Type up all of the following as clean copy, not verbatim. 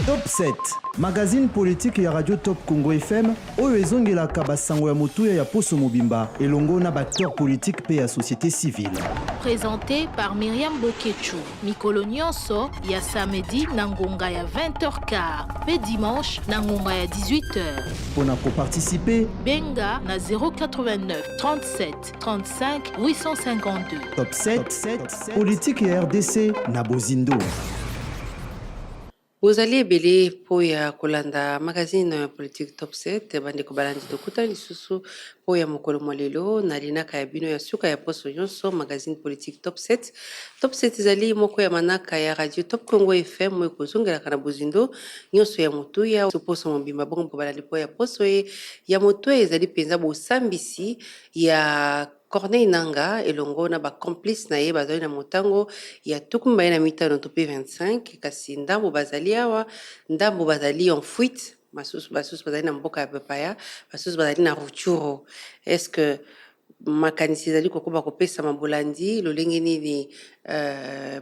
Top 7, magazine politique ya Radio Top Congo FM, oyo ezongelaka basango ya motuya ya Poso Mobimba, elongo na acteur politique pe ya société civile. Présenté par Myriam Bokechu, Mikolo Nyonso, ya samedi na ngonga ya 20h15, pe dimanche na ngonga ya 18h. Pona ko participer, Benga na 089 37 35 852. Top 7, politique ya RDC na Bozindo. Vous allez belé pour ya kolanda magazine politique top 7 bande ko balandi dokuta lisusu po ya mokolo molelo na linaka ya bino ya suka ya Poso Nyonso magazine politique top 7 ezali moko ya manaka ya radio Top Congo FM mo kozongela kana Bozindo nyonso ya motu ya Poso Mobimba bongo balandi po ya Poso ya motu ezali penza bo sambisi ya Corneille Nanga elongo na ba complice na ye bazali na motango ya tukumba na mitano to P25 kasi ndambo bazali awa ndambo bazali en fuite basusu bazali na mboka ya Pepaya basusu bazali na Rutshuru. Est-ce que makanisi ezali kokoba kopesa mabolandi lolenge nini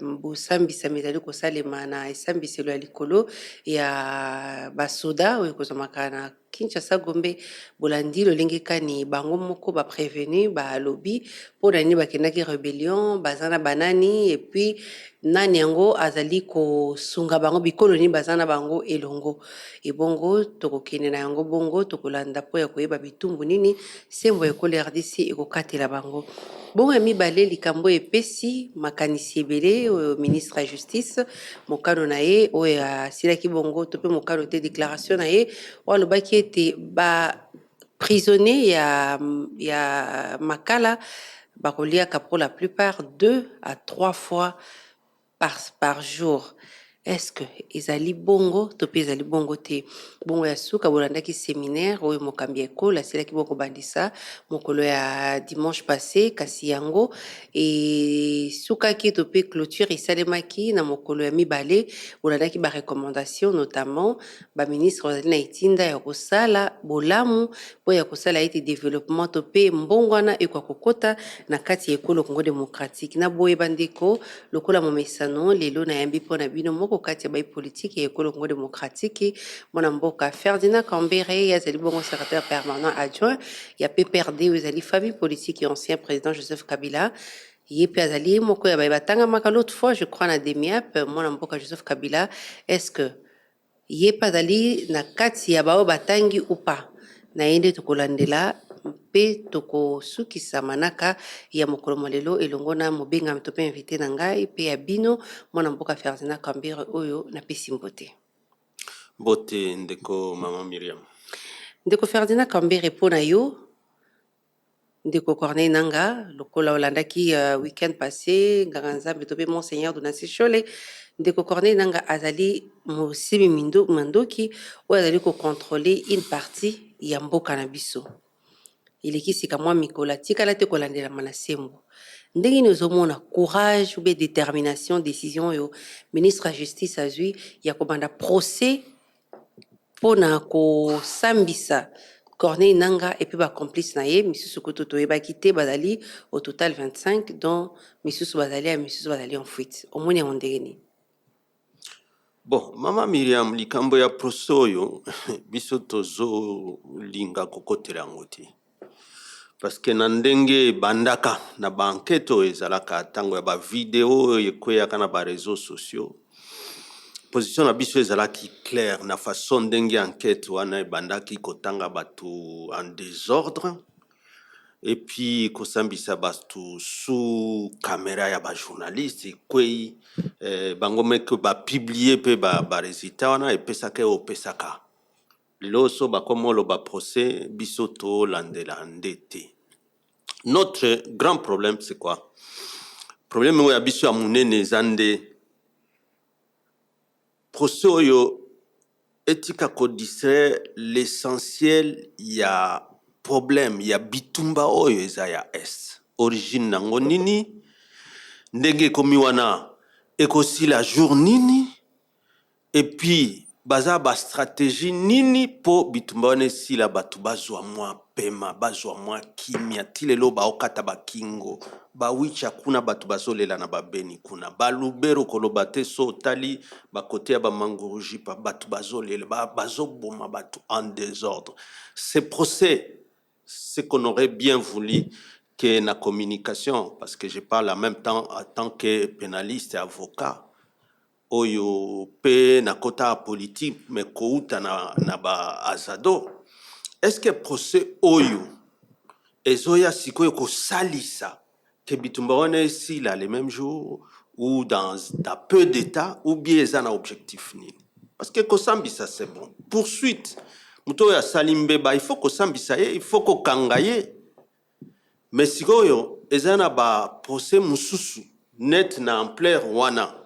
bosambisa ezali kosalema na esambiselo ya likolo ya basoda oyo kozomaka na Kinshasa Gombe bolandi lolenge kani bango moko ba prévenu ba lobby pour nani bakendaki rébellion bazana banani et puis nani yango azali ko sunga bango bikolo ni bazana bango elongo ebongo tokokene na yango bongo tokolanda po ya koyeba bitumbu nini sembo ekolo RDC ekokatela bango bongo ya mibale likambo epesi makanisi ebele ministre ya justice mokano na ye oyo asilaki bongo to pe mokano te déclaration na ye walobaki ete ba prisonnier ya makala bakoliaka pour la plupart 2 à 3 fois par jour. Est-ce que ezali bongo to pe ezali bongo te bongo ya suka bolandaki séminaire oyo mokambi ekola asilaki bongo bandisa mokolo ya dimanche passé kasi yango et sukaki to pe clôture esalemaki na mokolo ya mibale bolandaki ba recommandation notamment ba ministre bazali na itinda ya kosala bolamu po ya kosala ete développement to pe mbongwana ekwa kokota na kati ya ekolo Congo démocratique na boye bandeko lokola momesano lelo na yambi po na bino moko kati ya bai politique ya ekolo Congo démocratique mwana mboka Ferdinand Kambere yazali bongo secrétaire permanent adjoint ya PPRD ezali famille politique et ancien président Joseph Kabila yepe azali moko ya bai batanga maka l'autre fois je crois na demiap mwana mboka Joseph Kabila. Est-ce que yepe azali na kati ya bao batangi ou pas na yende tokolandela pe tokosukisa manaka ya mokolo molelo elongo na mobenga to pe invité na ngai pe ya bino mwana mboka Ferdinand Kambere oyo na pesi mbote bote ndeko mama Myriam ndeko Ferdinand Kambere pona yo ndeko Corneille Nanga lokola olandaki week-end passé nganga nzambe to pe monseigneur Donatien Chole ndeko Corneille Nanga azali mosimi mandoki oyo azali ko contrôler une partie ya mboka na biso ilekisika mwa mikola tikala te kolandela manasembo ndenge ni ozomona courage ou détermination décision yo ministre ya justice azwi ya kobanda procès pona kosambisa Corneille Nanga et puis ba complice na ye misusu koto toyebaki te bazali au total 25 dont misusu bazali en fuite omoni yango ndenge ni. Bon, mama Myriam likambo ya procès oyo biso tozo linga kokotela yango te parce que na ndenge bandaka na banquete oyo ezalaka tango ya ba video ekweyaka na ba réseaux sociaux position na biso ezalaki claire na façon ndenge enquête wana ebandaki kotanga batu en désordre et puis kosambisa batu sous caméra ya ba journaliste ekwei bango meke ba publier pe ba résultat wana epesaka opesaka loso bakomolo ba procès biso to landela ndete. Notre grand problème c'est quoi? Problème oyo biso ya munene zande procès oyo etika ko distraire l'essentiel ya problème ya bitumba oyo eza ya est origine nango nini ndenge komi wana ekosila jour nini et puis baza ba stratégie nini po bitumba wana esila bato bazwa mwa pema bazwa mwa kimia ti lelo baokata bakingo bawicha kuna bato bazolela na babeni kuna balubero koloba te so otali bakote ya bamangurujipa bato bazolela bazoboma bato en désordre. Ce procès, ce qu'on aurait bien voulu que na communication, parce que je parle en même temps en tant que pénaliste et avocat, oyo pe na kota politique mais kouta na ba azado, est-ce que procès oyo ezoya sikoyo ko salisa que bitumba wana esila le même jour ou dans peu d'état ou bien eza na objectif nini? Parce que kosambisa c'est bon, poursuite muto ya salimbeba il faut kosambisa ye, il faut kokanga ye, mais sikoyo eza na ba procès mususu net na ampleur wana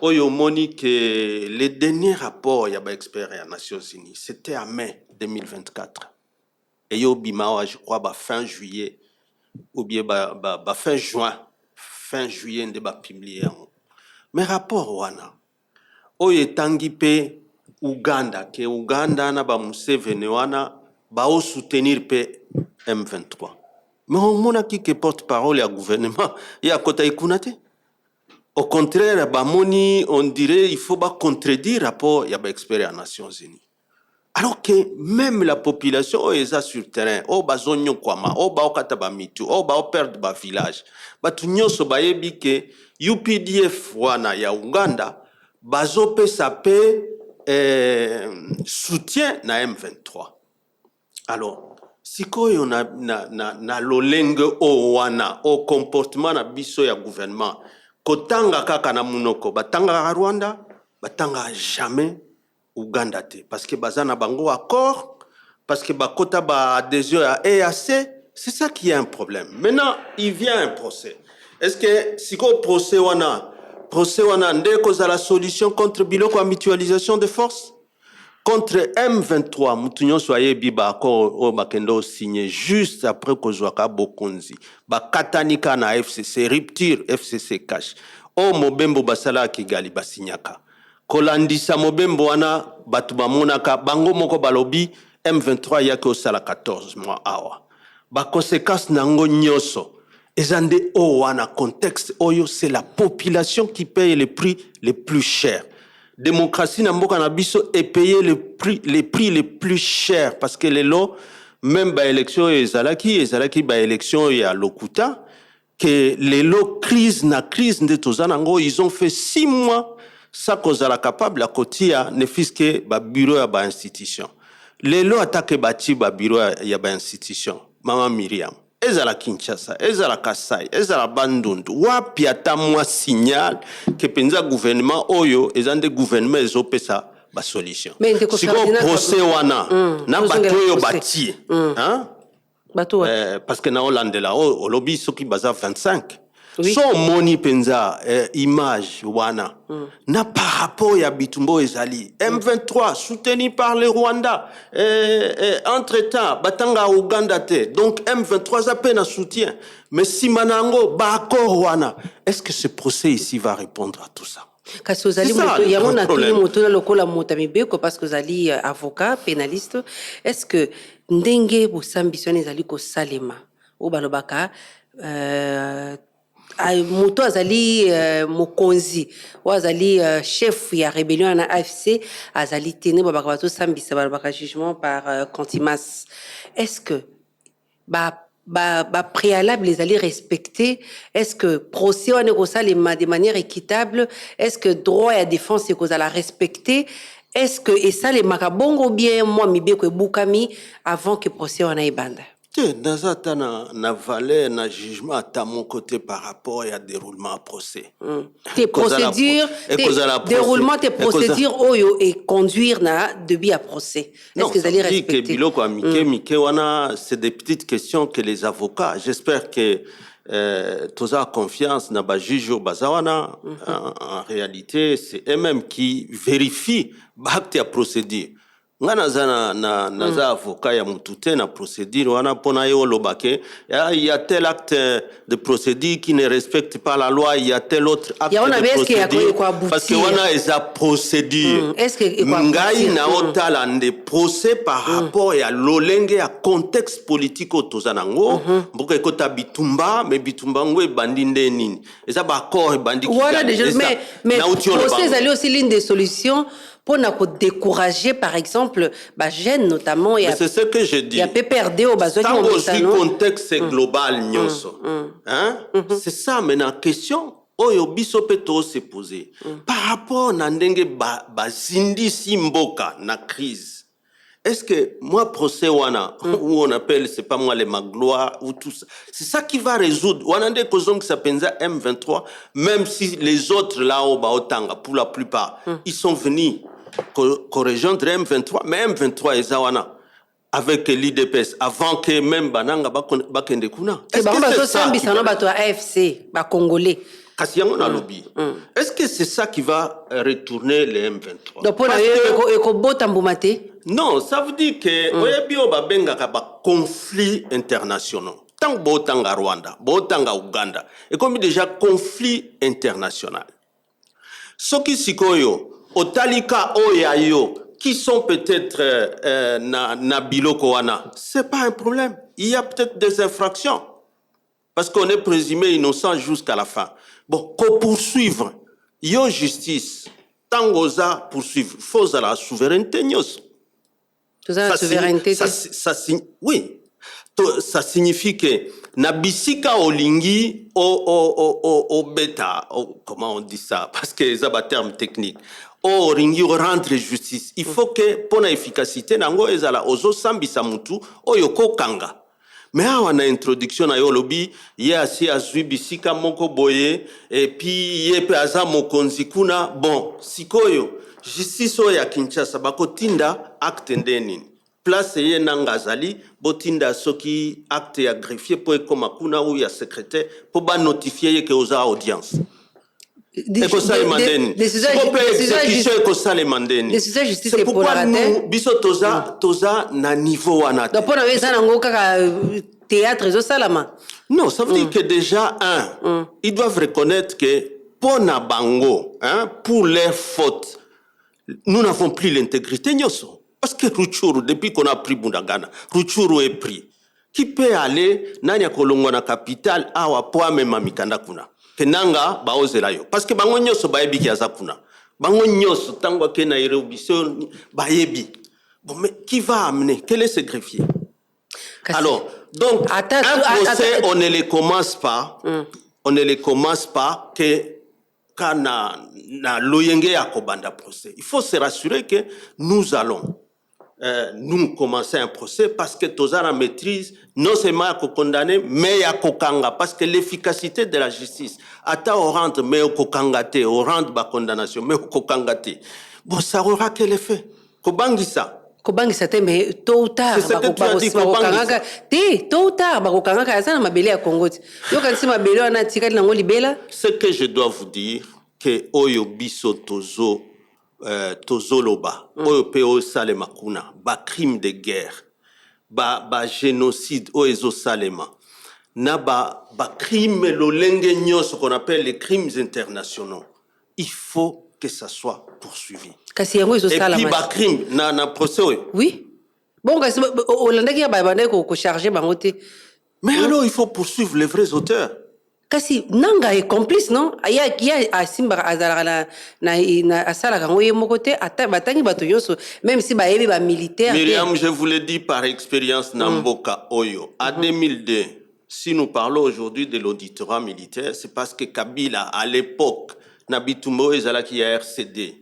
oyo moni que le dernier rapport ya ba expert ya Nations Unies c'était en mai 2024 et yo bimawa je crois ba fin juillet ou bien ba fin juillet nde ba publier yango. Mais rapport wana oyo etangi pe Uganda ke Uganda na ba Museveni wana ba o soutenir pe M23. Mais on mona ki ke porte-parole ya gouvernement ya kota ikunate. Au contraire, bamoni, on dirait il faut pas contredire rapport ya ba expert à Nations Unies. Alors que même la population est sur terrain, o bazonyo kwama, o ba okata ba mitu, o ba perdre ba village. Batu nyonso bayebi ke UPDF wana ya Uganda bazo pe sape soutien na M23. Alors, sikoyo na lolenge o wana, o comportement na biso ya gouvernement, kotanga kaka na munoko, batanga Rwanda, batanga jamais Uganda te. Parce que bazana bango accord, parce que bakota ba adhésion à EAC, c'est ça qui est un problème. Maintenant, il vient un procès. Est-ce que siko procès wana ndeko za la solution contre biloko à mutualisation de force? Contre M23, mutunyo soye biba accord o bakendo signé juste après kozwaka bokonzi. Bakatanika na FCC, rupture FCC cash. O mobembo basala Kigali basinyaka. Kolandisa mobembo wana batu bamonaka bango moko balobi M23 yake osala 14 mois awa. Ba conséquence nango nyoso. Ezande o wana contexte oyo c'est la population qui paye les prix les plus chers. Démocratie na mboka na biso est payé les prix les plus chers parce que les lots même ba élection ezalaki ba élection ya lokuta que les lots crise de tozanango ils ont fait 6 mois ça kozala capable la kotia ne fiske ba bureau ya ba institution les lots attaque bati ba bureau ya ba institution mama Miriam ezala Kinshasa, ezala Kasai, ezala Bandundu. Wapi ata mwa signal que penza gouvernement oyo ezande gouvernement ezopesa ba solution. Siko procès wana na bato oyo bati. Hein? Parce que na Hollande là o lobby soki baza 25. Oui. So moni penza image wana na par rapport ya bitumbo ezali M23 soutenu par le Rwanda entre-temps batanga Uganda te donc M23 a peine à soutien mais si manango ba accord wana est-ce que ce procès ici va répondre à tout ça? Kasi ozali moto ya mona tuli moto na lokola mota mibeko parce que ozali avocat pénaliste est-ce que ndenge bosambiso ezali ko salema o balobaka moto azali mokonzi ou azali chef ya rébellion na AFC azali tene babaka bato sambisa babaka jugement par contumace. Est-ce que préalable les aller respecter? Est-ce que procès on est de manière équitable? Est-ce que droit à défense est qu'on a la respecter? Est-ce que et ça les makabongo bien moi mibeko bukami avant que procès on a banda? Nazata na valeur na jugement à mon côté par rapport à déroulement à procès. Tes procédures, déroulement tes procédures oyo et conduire na début à procès. Est-ce que vous allez respecter? Biloko amike wana c'est des petites questions que les avocats. J'espère que toza confiance na ba juge bazawana en réalité c'est eux-mêmes qui vérifient l'acte à procédure. nga naza avocat ya mutu na procédure wana pona yo lobake il y a tel acte de procédure qui ne respecte pas la loi, il y a tel autre acte de procédure parce que wana eza procédure ngai na otala nde procès par rapport ya lolenge ya contexte politique otoza nango mboka ekota bitumba mais bitumba ngo ebandi nde nini eza ba accord ebandi voilà déjà mais procès ezali aussi l'une des solutions pour décourager par exemple bah jeunes notamment c'est ce que je dis. Il y a PPRD au besoin du contexte global hein c'est ça maintenant question oyo biso peto se poser par rapport na ndenge bazindi simboka na crise. Est-ce que moi procès wana où on appelle c'est pas moi les magloires ou tout ça c'est ça qui va résoudre wana nde kozong qui s'appelle M23 même si les autres là au Baotanga pour la plupart ils sont venus rejoindre M23 mais M23 ezawana avec l'IDPS avant que même bananga bakende kuna est-ce que c'est ça bato AFC ba congolais lobby. Est-ce que c'est ça qui va retourner les M23? Non, ça veut dire que oyebio babengaka ba conflit international. Tant botanga Rwanda, botanga Uganda, et comme déjà conflit international. Soki sikoyo otalika oyayo qui sont peut-être na biloko wana, c'est pas un problème. Il y a peut-être des infractions parce qu'on est présumé innocent jusqu'à la fin. Bon, qu'on poursuivre, yo justice, tangoza poursuivre, faut la souveraineté nyos. La souveraineté. Oui, ça signifie que nabisika olingi o beta, comment on dit ça, parce que c'est un terme technique. O ringi rendre justice. Il faut que pour l'efficacité nango ezala ozo sambisa mutu o yoko kanga. Mais on a introduction na yo lobby ye asi azwi bisika moko boye et puis ye pe aza mokonzi kuna bon sikoyo justice o ya Kinshasa bakotinda acte ndeni place ye nangazali botinda soki acte ya greffier po ekoma kuna ou ya secrétaire po ba notifier ye ke oza audience c'est pourquoi nous biso toza na niveau wana théâtre salama. Non, ça veut dire que déjà ils doivent reconnaître que pour na bango pour leurs fautes nous n'avons plus l'intégrité nyoso parce que Rutshuru depuis qu'on a pris Bundagana Rutshuru est pris qui peut aller nanya kolongo na capitale awa po amema mikanda kuna kenanga baozela yo parce que bango nyoso bayebi ki aza kuna bango nyoso tango ke na irobisio bayebi bon mais qui va amener quel est ce greffier alors donc un procès on ne les commence pas on ne les commence pas que kana na loyenge ya kobanda procès il faut se rassurer que nous allons nous commencer un procès parce que toza la maîtrise non seulement à condamner mais à kokanga parce que l'efficacité de la justice ata au rendre mais au kokangate au rendre ba condamnation mais au kokangate bon ça aura quel effet kobangisa mais tôt ou tard bakokangaka asa na mabele ya Congo yo kanisi mabele wana tikali nango libela. Ce que je dois vous dire que oyo biso tozoloba oyo pe o salema kuna ba crime de guerre ba génocide o ezo salema na ba crime lolenge nyos qu'on appelle les crimes internationaux il faut que ça soit poursuivi kasi yango ezo salama et puis ba crime na procès oui bon kasi olandaki ba bande ko charger bango te mais alors il faut poursuivre les vrais auteurs. Kasi nanga est complice non ya asimba azala na asala kango ye mokote ata batangi bato yoso même si ba yebi ba militaire. Myriam, je vous le dis par expérience Namboka Oyo en 2002 si nous parlons aujourd'hui de l'auditorat militaire c'est parce que Kabila à l'époque Nabitumbo ezalaki ya RCD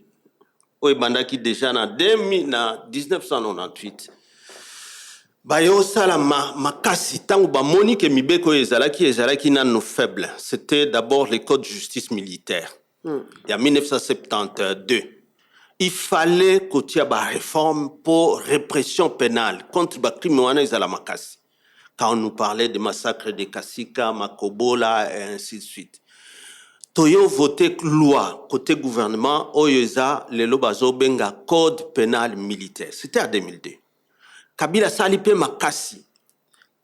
oyo bandaki déjà na 1998 bayo sala makasi tango ba moni ke mibeko ezalaki nano faible. C'était d'abord les codes de justice militaire. Il y a 1972. Il fallait qu'il y ait une réforme pour répression pénale contre les crimes ezala makasi. Quand on nous parlait des massacres de Kasika, Makobola et ainsi de suite. toyo voté loi côté gouvernement oyoza lelo bazo benga code pénal militaire. C'était en 2002. Kabila salipe makasi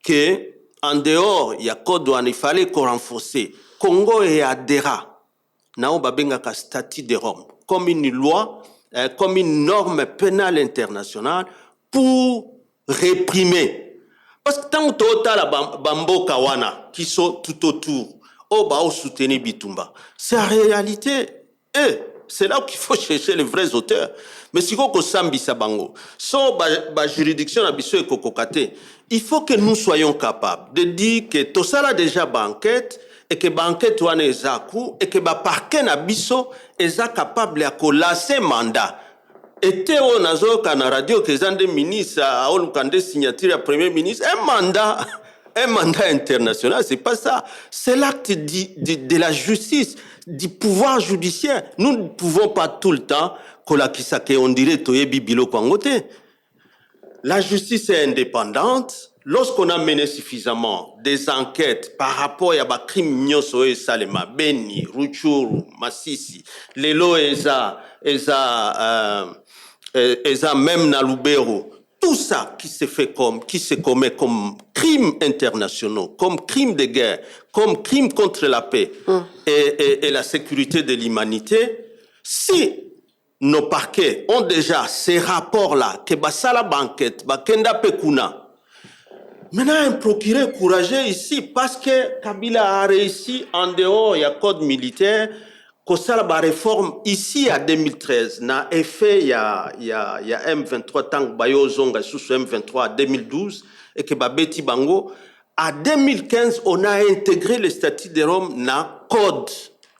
que en dehors il y a code douane, il fallait qu'on renforce. Congo et adhéra nao babenga ka statut de Rome comme une loi, comme une norme pénale internationale pour réprimer. Parce que tant que la bambo kawana qui sont tout autour, au soutenir Bitumba, c'est en réalité c'est là qu'il faut chercher les vrais auteurs. Mais si on sambi sabango, so ba juridiction na biso ekokokate, il faut que nous soyons capables de dire que tout ça là déjà banquette et que banquette wana ezaku et que ba parquet na biso eza capable ya colasser mandat. Et on a na radio que zande ministre a olukande signature à premier ministre un mandat international, c'est pas ça. C'est l'acte de la justice, du pouvoir judiciaire. Nous ne pouvons pas tout le temps on dirait toyebi bilo kwangote. La justice est indépendante. Lorsqu'on a mené suffisamment des enquêtes par rapport à des crimes nyoso et salema, Beni, Ruchuru, Masisi, Lelo Eza même na Lubero, tout ça qui se commet comme crimes internationaux, comme crimes de guerre, comme crimes contre la paix et la sécurité de l'humanité, si nos parquets ont déjà ces rapports-là, que basala banquette, bakenda pekuna. Maintenant, un procureur courageux ici, parce que Kabila a réussi en dehors, il y a code militaire, que ça la réforme ici à 2013, n'a effet il y a M23 tant que Bayo Zonga sous M23 à 2012 et que Babeti Bango à 2015 on a intégré le statut de Rome na code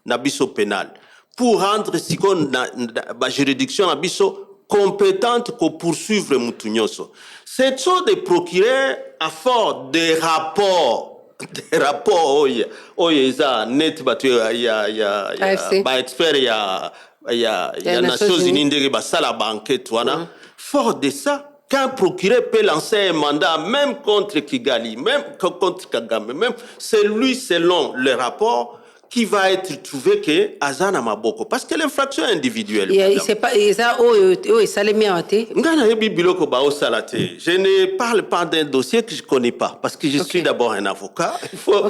na biso pénal pour rendre si qu'on la juridiction na biso compétente pour poursuivre Moutounyoso. C'est ça des procureurs à fort des rapports oya net batu ya ba expert ya Nations Unies ndenge basala banquette wana. Fort de ça, qu'un procureur peut lancer un mandat même contre Kigali, même contre Kagame, même c'est lui selon le rapport qui va être trouvé que Azana Maboko parce que l'infraction individuelle. Il sait pas ça je ne parle pas d'un dossier que je connais pas parce que je suis d'abord un avocat. Il faut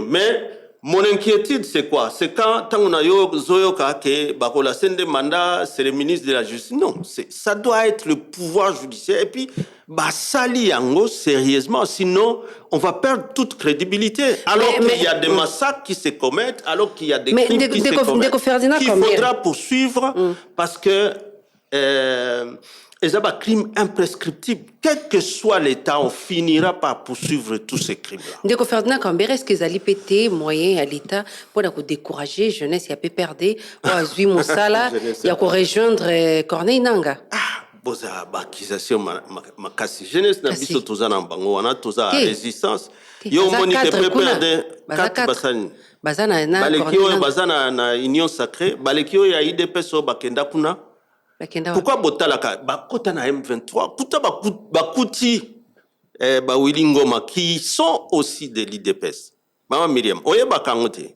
mais mon inquiétude c'est quoi? C'est quand on a zoyoka que bakola sende mandat c'est le ministre de la Justice. Non, ça doit être le pouvoir judiciaire et puis basali yango sérieusement sinon on va perdre toute crédibilité alors qu'il y a des massacres qui se commettent alors qu'il y a des crimes qui se commettent qu'il faudra poursuivre parce que ils ont un crime imprescriptible. Quel que soit l'État, on finira par poursuivre tous ces crimes-là. Ndeko Ferdinand Kambere, est-ce qu'ils allaient péter moyen à l'État pour décourager jeunesse, il y a peu perdu, pour Azui Moussala, il y a pour rejoindre Corneille Nanga? Boza bakisation makasi jeunesse na biso toza na bango wana toza résistance yo moni te perdre 4 basani bazana na union sacrée balekio ya IDPS bakenda kuna. Pourquoi botalaka bakota na M23 kuta bakuti Wilingoma qui sont aussi de l'IDPS. Maman Myriam oyeba kangote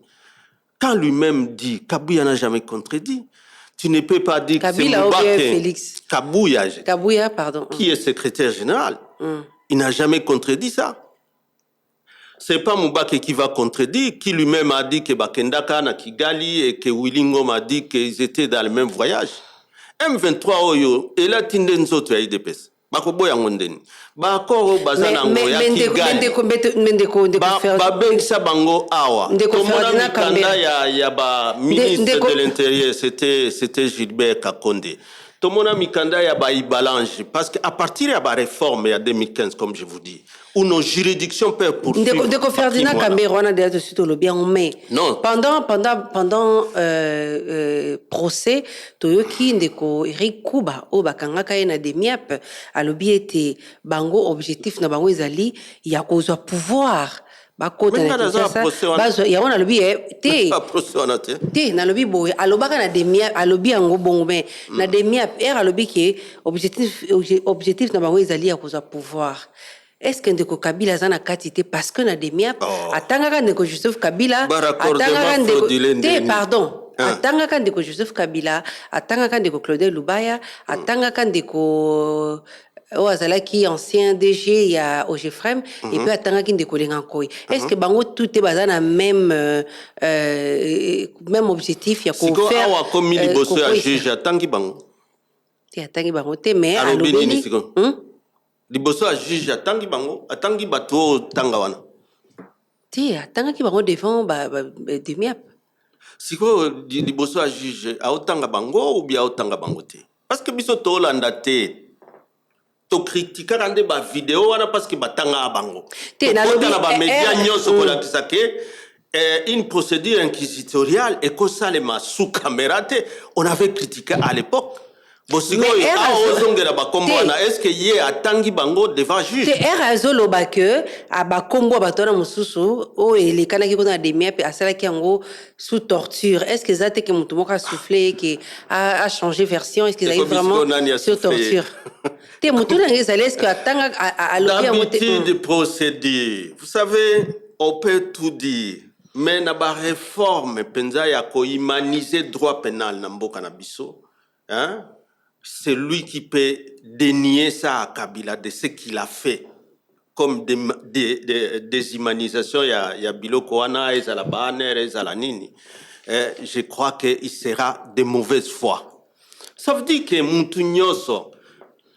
quand lui-même dit Kabila n'a jamais contredit. Tu ne peux pas dire Kabila que c'est Félix Kabouya, pardon. Qui est secrétaire général. Il n'a jamais contredit ça. C'est pas Moubake qui va contredire, qui lui-même a dit que Bakendaka na Kigali et que Wilingom a dit qu'ils étaient dans le même voyage. M23 oyo et la tindenzo to ya IDPS. Bakoboya ngondeni. Bakoro bazana ngo ya Kigali. Babengisa bango awa. Tomona mikanda ya ba ministre de l'Intérieur, c'était Gilbert Kakonde. Tomona mikanda ya ba Ibalange parce que à partir de la réforme il y a 2015 comme je vous dis où nos juridictions peuvent poursuivre. Ndeko Ferdinand Kambere wana déjà dessus to lobby en mai. Non. Pendant procès toyoki ndeko Eric Kuba o bakanga kaena de miap a lobby était bango objectif na bango ezali ya kozwa pouvoir bakota na bazo ya wana lobby te na lobby boy alobaka na demia alobi yango bongo mais na demia era lobby ke objectif na bango ezali ya kozwa pouvoir est-ce que ndeko Kabila zana katité parce que na demiap atangaka ndeko Joseph Kabila atangaka ndeko pardon atangaka ndeko Joseph Kabila atangaka ndeko Claudel Lubaya atangaka ndeko azalaki ancien DG ya OGFREM et puis atangaki ndeko Lengankoi. Est-ce que bango tout est basé na même objectif ya ko faire awa comme liboso ya juge atangi bango atangi bango te mais alobeni liboso ya juge atangi bango atangi bato tanga wana te atangaki bango devant demiap siko liboso ya juge aotanga bango ou bien aotanga bango te parce que biso tolanda te to kritikaka nde bavideo wana parce que batanga bango tokota na bamedia nyonso kolakisa ke une procédure inquisitoriale ekosalema sous caméra te on avait critiqué à l'époque bosikoyo aozongela bakombo wana est-ce que ye atangi bango devant juge te azoloba ke abakombo batona mususu o elekanaki kuna demia pe asalaki yango sous torture. Est-ce que ça te que mutu moko a soufflé que a changé version? Est-ce que ça vraiment sous torture? Te mutu na ngezali est-ce que atanga a l'habitude de procédure. Vous savez, on peut tout dire. Mais na ba réforme penza ya ko humaniser droit pénal na mboka na biso, hein? C'est lui qui peut dénier ça à Kabila de ce qu'il a fait comme des humanisations. Il y a Biloko wana, il y a la Baner, il y a la Nini. Je crois qu'il sera de mauvaise foi. Ça veut dire que Moutounyoso,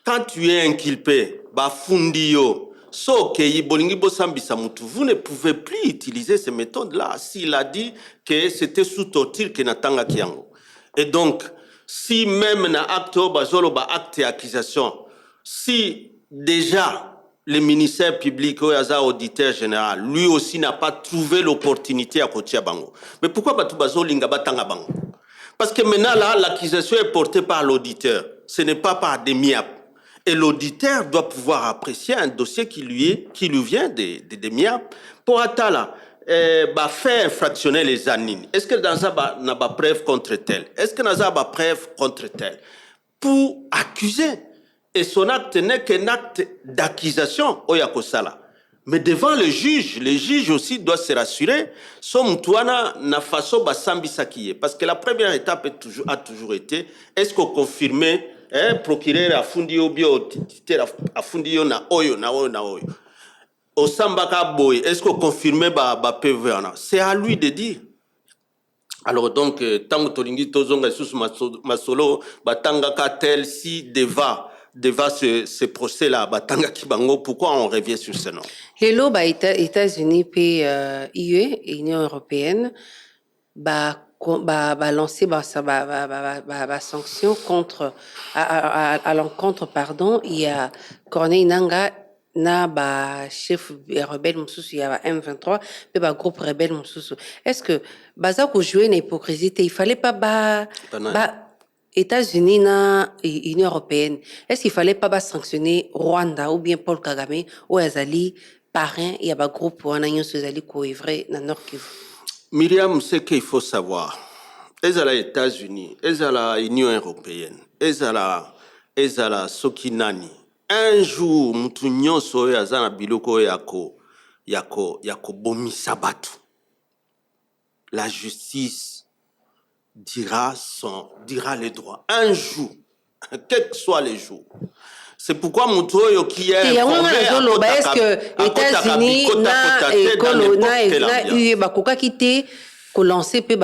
quand tu es inculpé, Bafundio, vous ne pouvez plus utiliser ces méthodes-là s'il a dit que c'était sous torture que Natanga Kiango. Et donc, si même na acte acte d'accusation, si déjà le ministère public ou auditeur général, lui aussi n'a pas trouvé l'opportunité à côté bango. Mais pourquoi batubazo linga batanga bango? Parce que maintenant là, l'accusation est portée par l'auditeur, ce n'est pas par des miap. Et l'auditeur doit pouvoir apprécier un dossier qui lui vient des miap pour atala. Faire fractionner les anines. Est-ce que dans ça n'a pas preuve contre tel? Est-ce que dans ça pas preuve contre tel? Pour accuser. Et son acte n'est qu'un acte d'accusation. Oyakosala. Mais devant le juge aussi doit se rassurer. Son mutouana na façon basambi sakiye. Parce que la première étape a toujours été, est-ce qu'on confirme, procureur a fundi au bio, a fundi na oyo. Osambaka boy, est-ce qu'on confirme PV? C'est à lui de dire. Alors donc, tant que Tolingi Tozonga sous Masolo, Batanga Katel, si devant ce procès-là, Batanga Kibango, pourquoi on revient sur ce nom? Hello, États-Unis, puis UE, Union européenne, lancer sanction contre à l'encontre, pardon, il y a Corneille Nangaa na chef rebelle mususu ya M23 pe groupe rebelle mususu. Est-ce que baza ko jouer une hypocrisie? Il fallait pas États-Unis na Union européenne. Est-ce qu'il fallait pas sanctionner Rwanda ou bien Paul Kagame ou azali parrain ya groupe wana nyonso azali ko ivrer na Nord Kivu? Myriam, ce qu'il faut savoir, ezala États-Unis, ezala Union européenne, ezala Sokinani. Un jour, mutu nyonso oyo aza na biloko yako bomisa batu. La justice dira les droits. Un jour, quel que soit les jours. C'est pourquoi mutu oyo qui est informé est-ce que États-Unis na UE bakoka kité ko lancer pe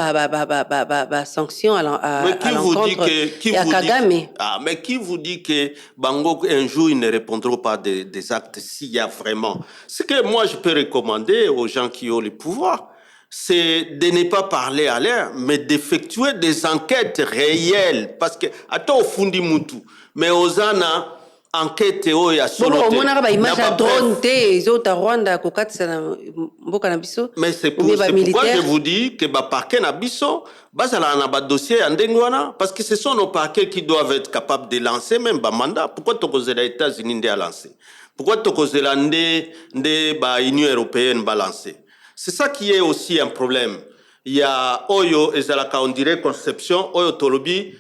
sanction à l'encontre de Kagame. Mais qui vous dit que Bango un jour ils ne répondront pas des actes s'il y a vraiment? Ce que moi je peux recommander aux gens qui ont le pouvoir, c'est de ne pas parler à l'air, mais d'effectuer des enquêtes réelles. Parce que attends au fundi mutu, mais Ozana enquête o ya solo te. Mais c'est pourquoi je vous dis que parquet na biso bazala na ba dossier ya ndengwana parce que ce sont nos parquets qui doivent être capables de lancer même ba mandat. Pourquoi tokozela États-Unis ndé a lancé? Pourquoi tokozela ndé ba Union européenne ba lancer? C'est ça qui est aussi un problème. Il y a oyo ezalaka on dirait conception oyo tolobi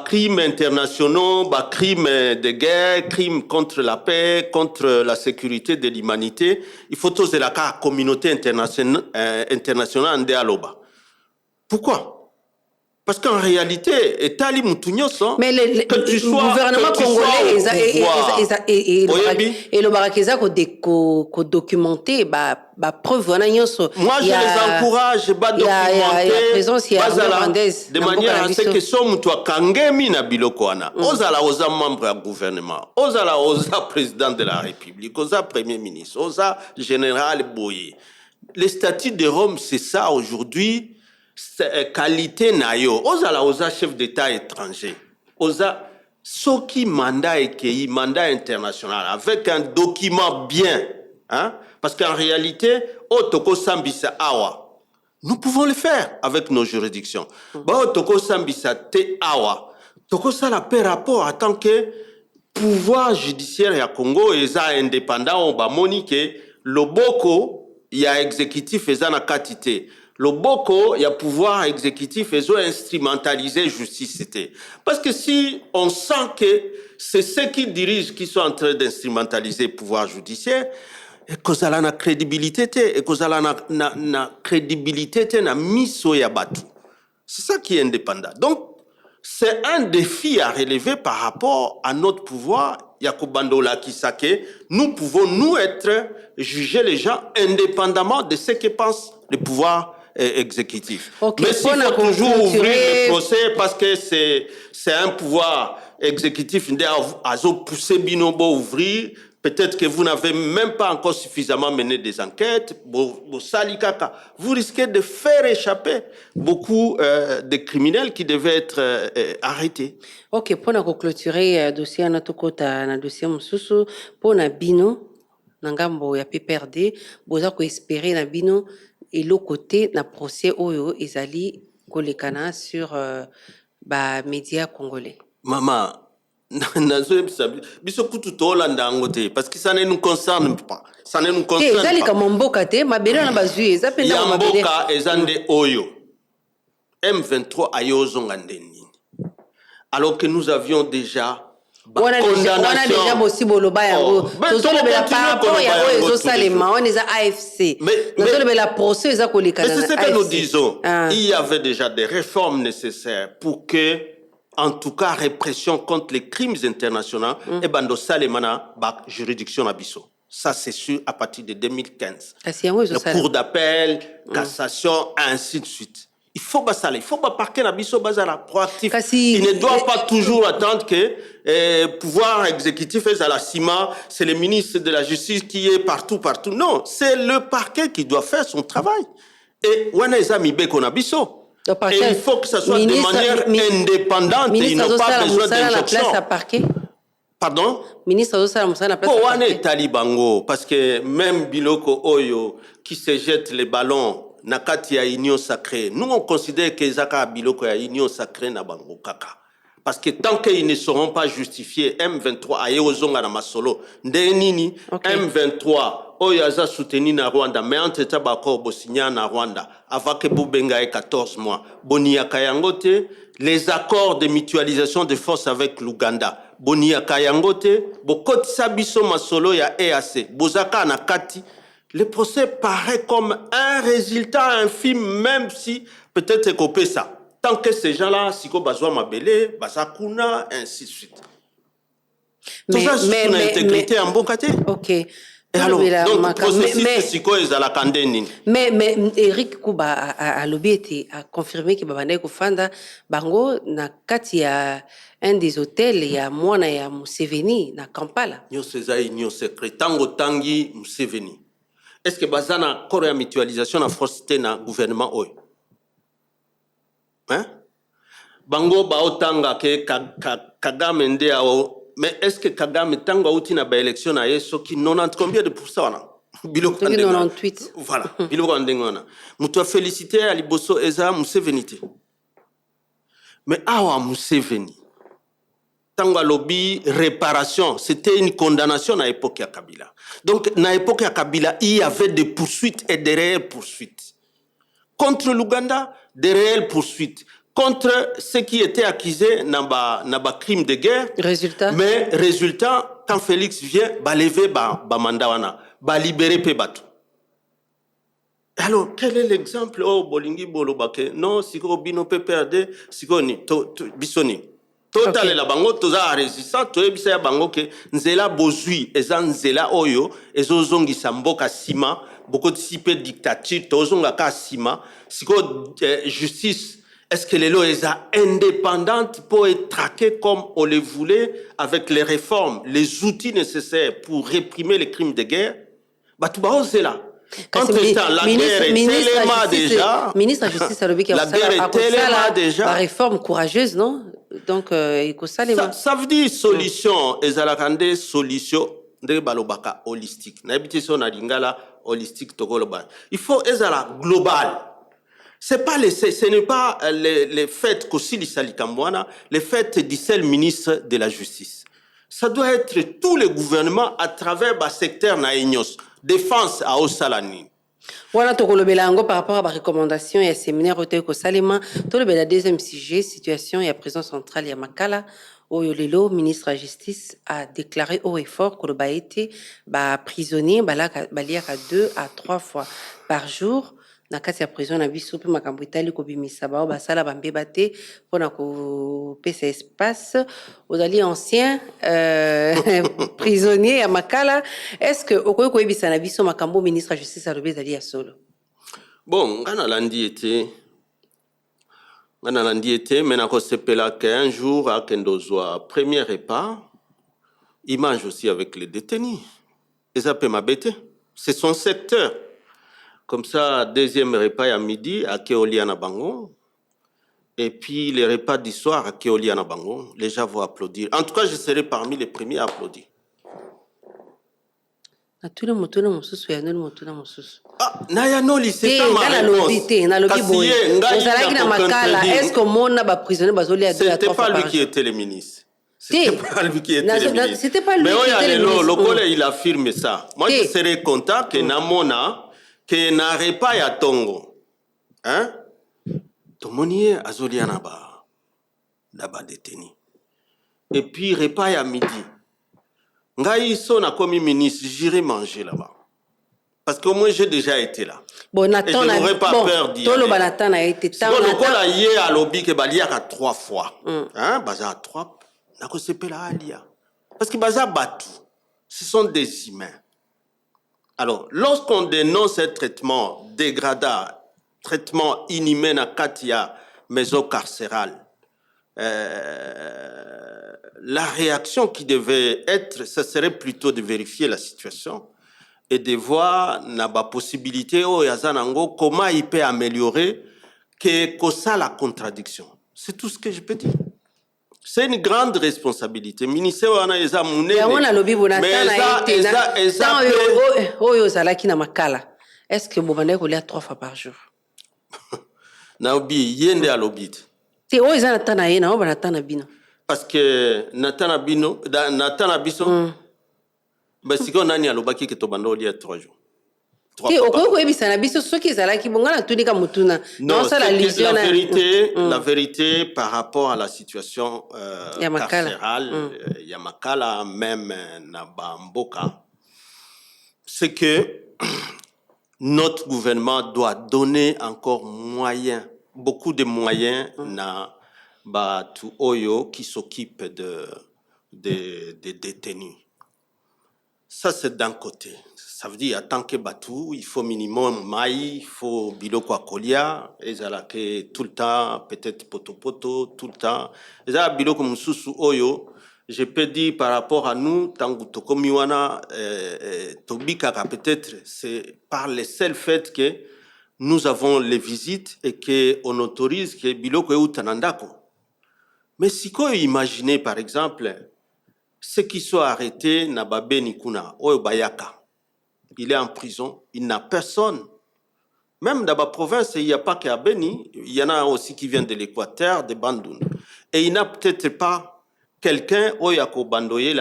crimes internationaux, crimes de guerre, crimes contre la paix, contre la sécurité de l'humanité. Il faut tous la communauté internationale en dialogue. Pourquoi? Parce qu'en réalité, mais le gouvernement congolais et le Barakeza ko documenté preuve moi je les encourage documenter de manière à ce que somme toi kangemi na biloko wana ozala oza membre du gouvernement ozala oza président de la République oza premier ministre oza général Boye. Le statut de Rome c'est ça aujourd'hui. Qualité nayo ozala oza chef d'état étranger oza soki mandat ekei mandat international avec un document bien hein parce qu'en réalité otoko sambisa awa nous pouvons le faire avec nos juridictions otoko sambisa te awa toko sala pe rapport en tant que pouvoir judiciaire ya Congo eza indépendant on ba monique loboko ya exécutif eza na katité. Le boko, il y a pouvoir exécutif et instrumentaliser justice. Parce que si on sent que c'est ceux qui dirigent qui sont en train d'instrumentaliser le pouvoir judiciaire, et que ça a la crédibilité, et que ça a la crédibilité, na miso ya batu. C'est ça qui est indépendant. Donc, c'est un défi à relever par rapport à notre pouvoir. Yakubandola Kisake, nous pouvons nous être juger les gens indépendamment de ce que pense le pouvoir exécutif. Okay, mais s'il faut toujours ouvrir le procès parce que c'est un pouvoir exécutif à pousser Binobo ouvrir, peut-être que vous n'avez même pas encore suffisamment mené des enquêtes, vous risquez de faire échapper beaucoup de criminels qui devaient être arrêtés. Ok, pour clôturer dossier na tukota na dossier mususu pour na bino nangambo ya PPRD boza ko espérer na bino et l'autre côté na procès oyo ezali kolekana sur médias congolais. Maman biso kutu tolanda ngote parce que ça ne nous concerne pas. Ça ne nous concerne pas. Ezali kama mboka te mabele na bazui eza penda mabele. Mboka ezande oyo. M23 ayozonga ndeni. Alors que nous avions déjà on a déjà aussi boloba yango tozolobela par rapport ya oyo ezosalema on eza AFC tozolobela procès eza kolekana. Mais c'est ce que nous disons. Il y avait déjà des réformes nécessaires pour que en tout cas répression contre les crimes internationaux et bando salemana ba juridiction na biso. Ça c'est sûr à partir de 2015. Le cours d'appel, cassation ainsi de suite. Il faut pas parquer na biso bazala proactif. Il ne doit pas toujours attendre que pouvoir exécutif est à la CIMA, c'est le ministre de la Justice qui est partout. Non, c'est le parquet qui doit faire son travail. Et wana mi beko na biso. Et il faut que ça soit de manière indépendante. Ils n'ont pas besoin d'injonction. Pardon? Ministre Azosala Moussala place à parquet. Talibango, parce que même Biloko Oyo qui se jette les ballons nakati ya union sacrée. Nous, on considère que Zaka Biloko ya union sacrée na bango kaka. Parce que tant qu'ils ne seront pas justifiés, M23 ayozonga na masolo, ndenini, M23 oyaza soutenu na Rwanda, mais entre tabako bosigna na Rwanda, avant que Boubenga ait 14 mois. Bonia Kayangote, les accords de mutualisation de forces avec l'Ouganda. Bonia Kayangote, Bokotisa biso masolo ya EAC, Bozaka na kati. Le procès paraît comme un résultat infime, même si peut-être qu'on ça. Tant que ces gens-là, si on besoin mabele, basakuna, ainsi de suite. Tout ça, c'est une intégrité en bon côté. Ok. Et alors, donc, processus, si quoi, ils la kandeni. Mais Eric Kuba a lobby a confirmé que Babandeko Fanda, Bango, na kati ya un des hôtels, il y a moi, na ya Museveni, na Kampala. Nyo César, nyo secret. Tango tangi Museveni. Est-ce que bazana corps ya mutualisation na force na gouvernement oyo? Hein? Bango baotanga ke Kagame nde ao, mais est-ce que Kagame tanga outi na ba élection na yeso ki 90 combien de pourcents wana? Biloko 98. Voilà, biloko ndengona. Mutu féliciter à liboso eza Museveni te. Mais awa Museveni Tanga lobby réparation, c'était une condamnation à l'époque à Kabila. Donc, à l'époque à Kabila, il y avait des poursuites et des réelles poursuites. Contre l'Ouganda, des réelles poursuites. contre ceux qui étaient accusés dans ba crime de guerre. Résultat. Mais résultat, quand Félix vient, ba lever ba mandat wana, ba libérer pe bato. Alors, quel est l'exemple? Oh, bolingi bolobake. Non, siko bino pe perde, siko ni bisoni. Total la bango toza résistant, toyebisa ya bango ke nzela bozui eza nzela oyo ezozongisa mboka sima, beaucoup de sipe dictature tozonga ka sima, siko justice. Est-ce que les lois sont indépendantes pour être traquées comme on le voulait avec les réformes, les outils nécessaires pour réprimer les crimes de guerre? C'est là. Entre-temps, la guerre est tellement déjà. Ministre de la Justice, la guerre est tellement déjà. La réforme courageuse, non? Donc, ça veut dire solution. Et solution de balobaka holistique. Holistique. Il faut être global. Ce n'est pas les faits les faits du seul ministre de la Justice. Ça doit être tous les gouvernements à travers le secteur naïnos. Défense à Osalani. Voilà, par rapport à la recommandation et à séminaire au Salema, le deuxième sujet, situation et à présence centrale et à Makala, où le ministre de la Justice a déclaré haut et fort que le été prisonnier, à 2 à 3 fois par jour. Na kati ya prison na biso pe makambo itali ko bimisa ba basala bambeba te pona ko pesa espace ozali ancien prisonnier ya Makala. Est-ce que okoyi ko ebisa na biso makambo ministre de la Justice alobi ezali ya solo? Bon, ngana landi était mais nako sepela qu'un jour à kendozwa premier repas il mange aussi avec les détenus. Et ça peut m'abêter. C'est son secteur. Comme ça, deuxième repas à midi à Keoliana Bango. Et puis les repas du soir à Keoliana Bango. Les gens vont applaudir. En tout cas, je serai parmi les premiers à applaudir. Ah, Nayanoli, c'est ça ma réponse. C'était pas lui qui était le ministre. C'était pas lui qui était le ministre. Mais il affirme ça. Moi, je serais content que Namona que n'arrête pas ya tongo, hein? Tomonier azoliana ba détenu. Et puis repas à midi. Ngai son a commis ministre, j'irai manger là-bas. Parce que moi j'ai déjà été là. Bon, et je n'aurais pas peur d'y aller. Nathan a été tant. Donc on a yé à lobby que balia à 3 fois. Hein? Baza 3. Nako sepela alia. Parce que baza batu. Ce sont des humains. Alors, lorsqu'on dénonce ce traitement dégradant, traitement inhumain à Katia, maison carcérale, la réaction qui devait être, ce serait plutôt de vérifier la situation et de voir la possibilité comment il peut améliorer que ça la contradiction. C'est tout ce que je peux dire. C'est une grande responsabilité. Ministère wana eza munene. Est-ce que Bobane a 3 fois par jour? Naobi yende à l'obit. C'est où eza natana ye na natana bino. Parce que natana bino, natana biso. Bah si on a ni alobaki que tobando li a 3 jours. Non, la vérité par rapport à la situation carcérale, Yamakala, même Nabamboka, c'est que notre gouvernement doit donner encore beaucoup de moyens na Batu Oyo qui s'occupe des détenus. Ça, c'est d'un côté. Ça veut dire, en tant que Batou, il faut minimum maï, il faut biloko akolia, et ça que tout le temps, peut-être poto, tout le temps. Et ça, biloko mususu oyo, je peux dire par rapport à nous, tangu tokomiwana, tobikaka peut-être, c'est par le seul fait que nous avons les visites et qu'on autorise que biloko eutanandako. Mais si vous imaginez, par exemple, ceux qui sont arrêtés, Nababe Nikuna, Oyo Bayaka, il est en prison, il n'a personne. Même dans la province, il n'y a pas qu'à Beni, il y en a aussi qui viennent de l'Équateur, de Bandoun. Et il n'a peut-être pas quelqu'un, Oyako Bandoye,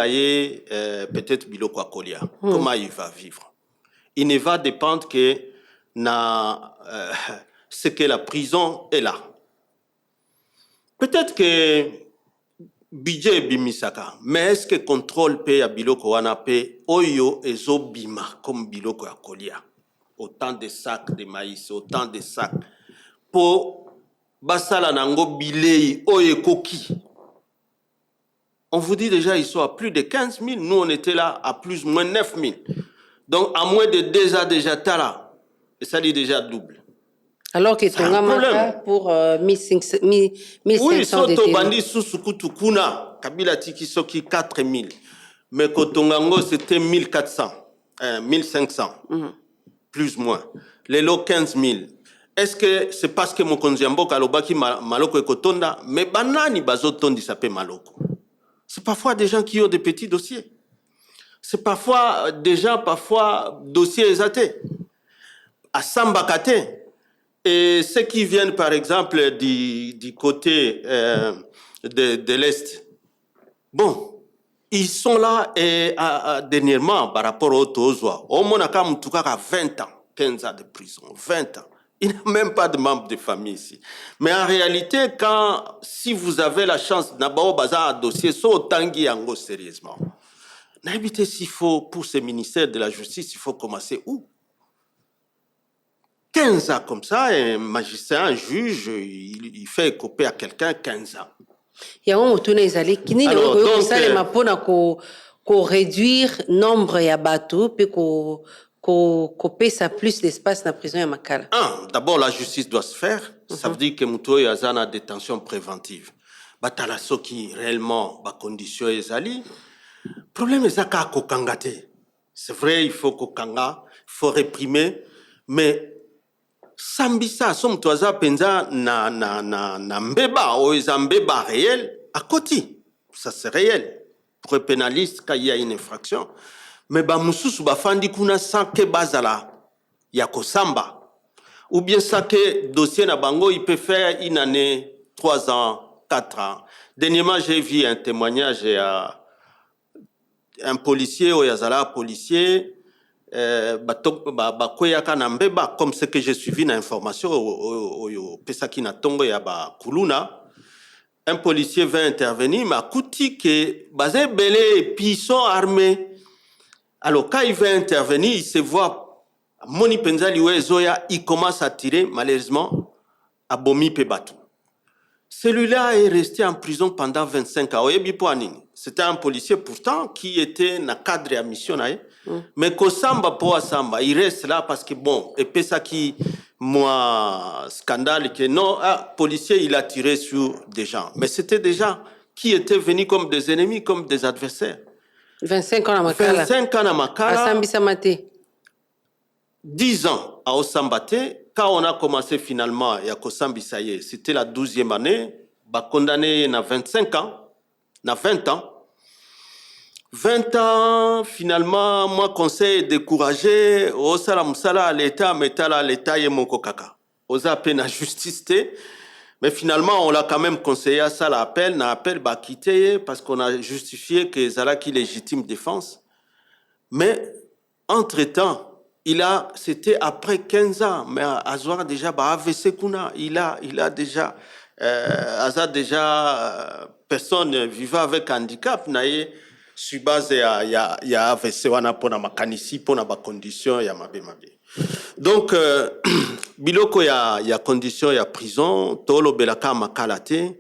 peut-être Biloko Akolia. Comment il va vivre? Il ne va dépendre que ce que la prison est là. Peut-être que budget bimisaka, mais est-ce que contrôle paye à biloko wana paye oyo ezo bima comme biloko ya kolia? Autant de sacs de maïs, autant de sacs pour basala nango bilei oyo koki. On vous dit déjà, ils sont à plus de 15 000. Nous, on était là à plus ou moins 9 000. Donc, à moins de 2 ans déjà, t'as là. Et ça dit déjà double. Alors que ton gamin pour 1500 oui, soto bandi susukutu kuna kabila tiki soki 4 000. Mais Kotongango, c'était 1400, 1500, plus ou moins. Les lots 15 000. Est-ce que c'est parce que mon konziambo kalobaki maloko ekotonda, mais banani bazotondi sape maloko? C'est parfois des gens qui ont des petits dossiers. C'est parfois des gens, dossiers exatés. À Sambakate. Et ceux qui viennent, par exemple, du côté de l'Est, bon, ils sont là et dernièrement, par rapport au Tozwa, au Monaka Moutoukaka, 20 ans, 15 ans de prison, 20 ans. Il n'y a même pas de membres de famille ici. Mais en réalité, si vous avez la chance d'abord bazar un dossier, so tangi yango sérieusement. N'habitez s'il faut, pour ce ministère de la Justice, il faut commencer où? 15 ans comme ça, un magistrat, un juge, il fait écoper à quelqu'un 15 ans. Alors, donc, réduire nombre ya bateau, puis qu'on ça plus d'espace dans la prison ya Makala. D'abord, la justice doit se faire. Ça veut dire que Mouto y a une détention préventive. Batala soki réellement, ba condition ezali. Problème est ça kokangate. C'est vrai, il faut kokanga, il faut réprimer, mais Sambisa, somme toisa penza na mbeba, oisa mbeba réel, à côté. Ça c'est réel. Pour un pénaliste, quand il y a une infraction. Mais ba mususu ba fandi kuna sanke bazala, yako samba. Ou bien ça que dossier na bango, il peut faire une année, 3 ans, 4 ans. Dernièrement, j'ai vu un témoignage à un policier, ou yazala policier, comme ce que j'ai suivi dans l'information, pesaki na tongo ya ba kuluna, un policier va intervenir, mais kouti que bazé belé puis ils sont armés. Alors quand il va intervenir, il se voit Moni Penzali Zoya, il commence à tirer, malheureusement, à Bomi Pebatu. Celui-là est resté en prison pendant 25 ans. C'était un policier pourtant qui était dans le cadre de la mission. Mais Kosamba pour Samba, il reste là parce que bon, et puis ça qui, moi, scandale, que non, policier, il a tiré sur des gens. Mais c'était des gens qui étaient venus comme des ennemis, comme des adversaires. 25 ans à Makala. 25 ans à Makala. À Sambisamate. 10 ans à Osambate. Quand on a commencé finalement, il y a Kosambisaye, c'était la 12e année, condamné à 25 ans, à 20 ans. 20 ans, finalement, moi, conseil découragé, au Salamsala, à l'État, à l'État, et mon kaka. Aux appels à justice, mais finalement, on l'a quand même conseillé à ça, l'appel, bah, quitter, parce qu'on a justifié que Zala qui légitime défense. Mais, entre-temps, c'était après 15 ans, mais Azouar déjà, bah, AVC Kuna, il a déjà, personne vivant avec handicap, naïe, sur base, il y a AVC, on a pour la mécanicité, pour la condition, il y a mabe. Donc, biloko, il y a condition, il y a prison, tolo belaka makalate,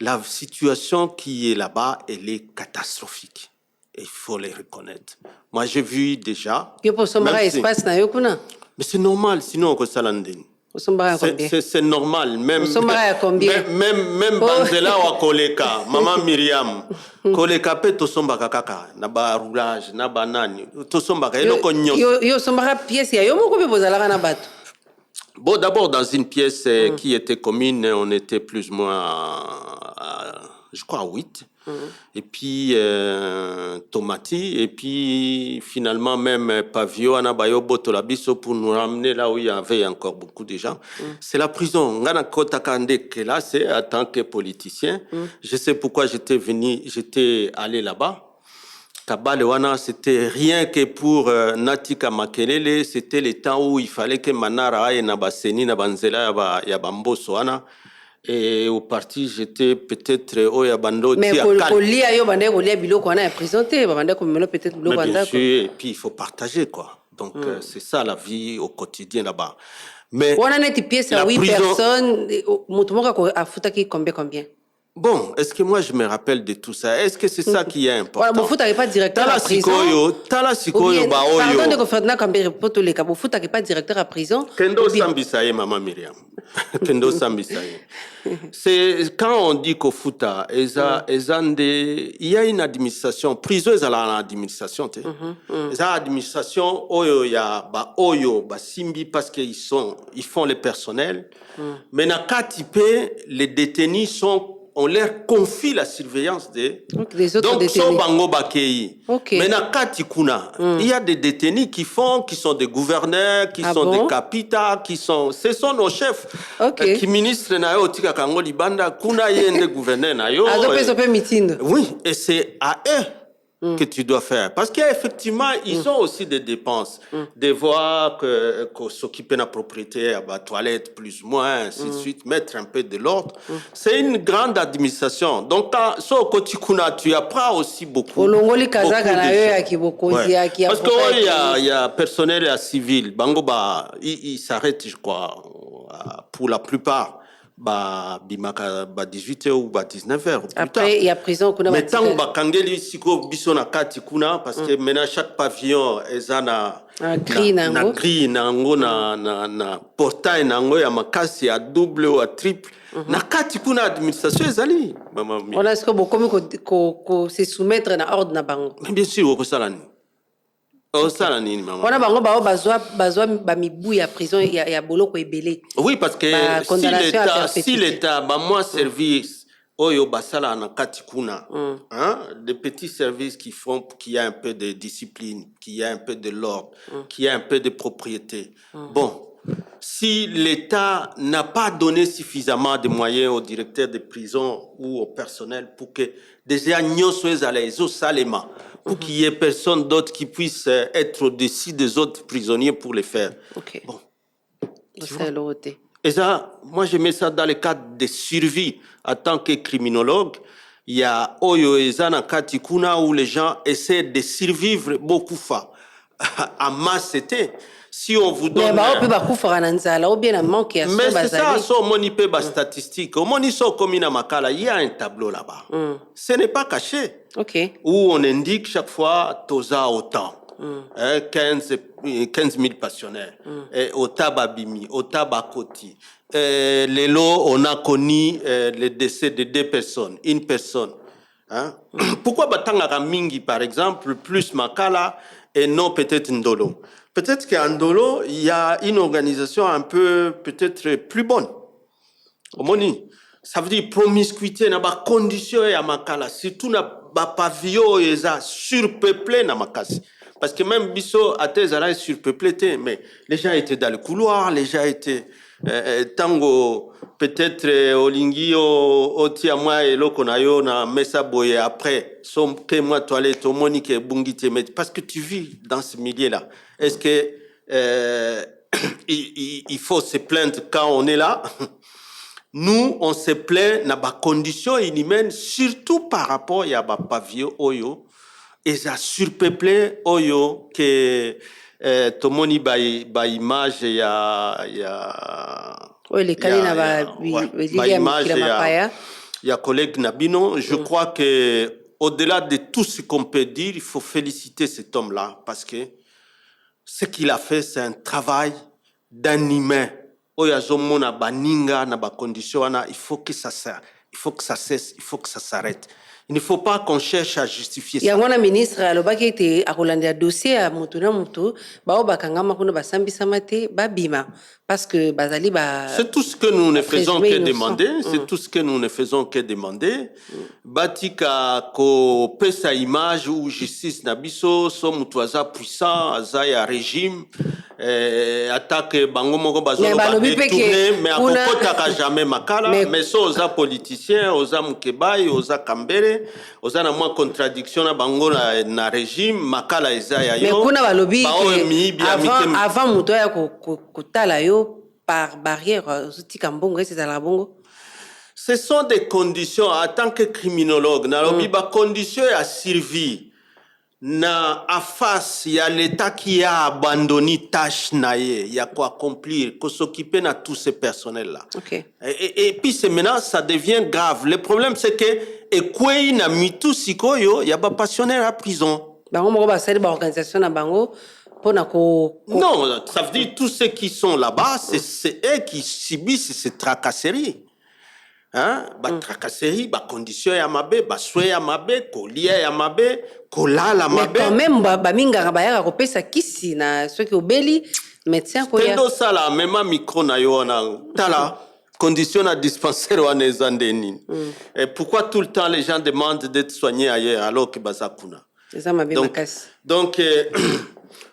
la situation qui est là-bas, elle est catastrophique. Il faut les reconnaître. Moi, j'ai vu déjà. Mais c'est normal, sinon on peut s'alandine. C'est normal. Même Banzela ou Koleka, Maman Myriam, Koleka pe to sombaka kaka, na ba roulage, na banani, to sombaka eloko nyos. Yo sombaka pièce ya yo moko pe bozalaka na bato. Bon, d'abord dans une pièce qui était commune, on était plus ou moins je crois 8. Et puis Tomati, et puis finalement même Pavio, Anabayo, Botolabiso pour nous ramener là où il y avait encore beaucoup de gens. C'est la prison. Ngana Kota Kande que là, c'est en tant que politicien. Je sais pourquoi j'étais allé là-bas. Kabalewana, c'était rien que pour Natika Makelele, c'était le temps où il fallait que Manara aille na Baseni, na Banzela, ya Bamboso, Et au parti, j'étais peut-être Oya Bando. Mais Kolia, yo bande Kolia biloko wana présenté, bande comme peut-être biloko wana. Bien sûr, et puis il faut partager quoi. Donc c'est ça la vie au quotidien là-bas. Mais on a net pièce à 8 personnes, mutumoka a futaki combien? Bon, est-ce que moi je me rappelle de tout ça? Est-ce que c'est ça qui est important? Voilà, Boufouta n'est pas directeur à prison. Tala sikoyo ba oyo. Pardon de Ferdinand Kambere pour tous les cas. Boufouta n'est pas directeur à prison. Kendo Sambisaye, maman Myriam. Kendo Sambisaye. C'est quand on dit qu'au Fouta, il y a une administration, prison est à l'administration. Il y a une administration, oyo ya ba oyo ba simbi parce qu'ils font le personnel. Mais na katipé, les détenus on leur confie la surveillance des autres détenus. Donc, mais na kati kuna, il y a des détenus qui sont des gouverneurs, qui sont des capitans, ce sont nos chefs. Qui ministre na yo tika kango libanda kuna yende gouverneur na yo. Oui, et c'est à eux que tu dois faire. Parce qu'effectivement, ils ont aussi des dépenses. Devoir s'occuper de la propriété, à la toilette, plus ou moins, ainsi de suite, mettre un peu de l'ordre. C'est une grande administration. Donc, tu apprends aussi beaucoup. Parce qu'il y a personnel civil. Bangoba, ils s'arrêtent, je crois, pour la plupart. 18h ou 19h. Après, il y a prison. Mais tant que Kangeli Siko Bisona Kati Kuna, parce que maintenant chaque pavillon est na gris, na portail, ya makasi à double ou à triple. Na Kati Kuna administration ezali. On a ce que se soumettre à ordre na bango. Bien sûr, au Salani. On a bango bazwa mibu ya prison ya boloko ebele. Oui, parce que si l'État moi service oyo basala na kati kuna, des petits services qui font qu'il y a un peu de discipline, qu'il y a un peu de l'ordre, qu'il y a un peu de propriété. Bon, si l'État n'a pas donné suffisamment de moyens aux directeurs de prison ou au personnel pour que des agneaux soient à l'aise au Salema, pour qu'il y ait personne d'autre qui puisse être au-dessus des autres prisonniers pour les faire. Ok. Bon. Et ça, moi je mets ça dans le cadre de survie en tant que criminologue. Il y a Oyo Ezana Katikuna où les gens essaient de survivre beaucoup à masse c'était. Si on vous donne... Mais c'est ça, statistique. Au Moniso Komina Makala, il y a un tableau là-bas. Ce n'est pas caché. Okay. Où on indique chaque fois Toza autant. 15 000 pensionnaires. Au Tababimi, au Tabakoti. Lélo, on a connu le décès de 2 personnes, une personne. Pourquoi Batanga Mingi, par exemple, plus Makala et non peut-être Ndolo? Peut-être qu'à Ndolo, il y a une organisation un peu, peut-être plus bonne. Omoni, ça veut dire promiscuité, na ba condition ya Makala, surtout na ba pavillon eza surpeuplé na Makasi. Parce que même Bisso à Tezara est surpeuplé, mais les gens étaient dans le couloir, les gens étaient tango peut-être Olingi au Tiamwa et Lokonayo na Mesa Boye après son que moi toilette au Monique Bungite parce que tu vis dans ce milieu là. Est-ce que il faut se plaindre quand on est là? Nous on se plaint na ba conditions inhumaines surtout par rapport à ba pavillon oyo et ça surpeuplé oyo que tomoni ba image ya les canines il y a collègue Nabino. Je crois que au-delà de tout ce qu'on peut dire, il faut féliciter cet homme-là parce que ce qu'il a fait, c'est un travail d'un humain. Oyazomona baninga na ba condition il faut que ça cesse, il faut que ça s'arrête. Il ne faut pas qu'on cherche à justifier ça. Il y a un ministre alobaki ete akolanda dossier à mutu na mutu bao bakangama kuna basambisa mate babima parce que bazali ba. C'est tout ce que nous ne faisons que demander, c'est tout ce que nous ne faisons que demander. Batika ko pesa image ou justice na biso so mutu aza puissant, aza ya régime attaque bango moko bazolo ba détourner mais akokota ka jamais makala mais so oza politicien, oza mukebai, oza kambere, oza na mwa contradiction na bango na régime makala eza ya yo. Mais kuna balobi avant muto ya kotala yo par barrière utika mbongo c'est la bongo. Ce sont des conditions, en tant que criminologue, nalobi ba conditions à survie. Na à face, il y a l'État qui a abandonné tâche naïe, il y a quoi accomplir, qu'on s'occuper de tous ces personnels-là. Okay. Et puis c'est maintenant, ça devient grave. Le problème, c'est que, et quoi, il a mis tout ce qu'il y a pas passionnaire à prison. Bango ba sali ba organisation na bango pona ko. Non, ça veut dire tous ceux qui sont là-bas, c'est eux qui subissent ces tracasseries. Hein? Tracasseries, conditions ya mabe, soins ya mabe, collier ya mabe, kolala mabe. Mais quand même ba minga ba ya ko pesa kisi na ceux qui obeli médecin ko ya. Tendo sala même micro na yo na tala conditions à dispensaire wana ezandeni. Et pourquoi tout le temps les gens demandent d'être soignés ailleurs alors que bazakuna?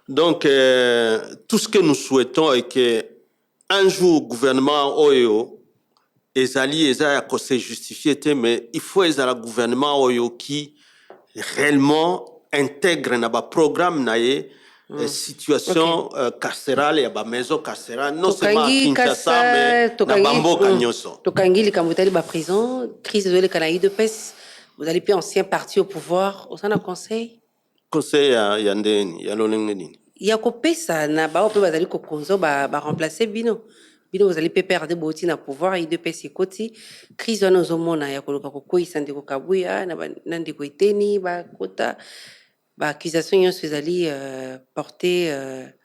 Donc tout ce que nous souhaitons est que un jour gouvernement oyo ezali eza ko se justifier mais il faut ezala gouvernement oyo qui réellement intègre na ba programme na ye situation carcérale ya ba maison carcérale non seulement à Kinshasa mais na bamboka nyonso. Tokangi likambo tali ba prison crise de l'économie de pes. Vous allez plus ancien parti au pouvoir, au sein d'un conseil? Conseil ya ndeni, ya lolenge nini? Ya ko pesa na ba ope bazali ko konzo ba remplacer bino. Bino vous allez perdre boti na pouvoir et de pesa koti. Crise wana ozomona ya ko ko koisa ndeko kabuya na ndeko iteni ba kota ba accusation yo ezali porter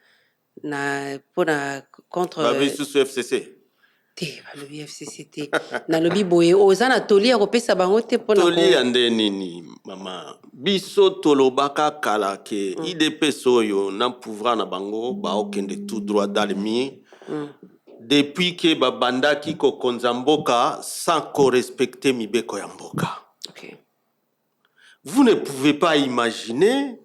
na pona contre ba bisu FCC. Le BFCCT na lobi boye ozana toli ya kopesa bango te pona ko toli ande nini mama biso tolobaka kala ke IDPS oyo na pouvoir na bango ba okende tout droit dans le mur depuis que babandaki ko konzamboka sans ko respecter mibeko ya mboka. Okay. Vous ne pouvez pas imaginer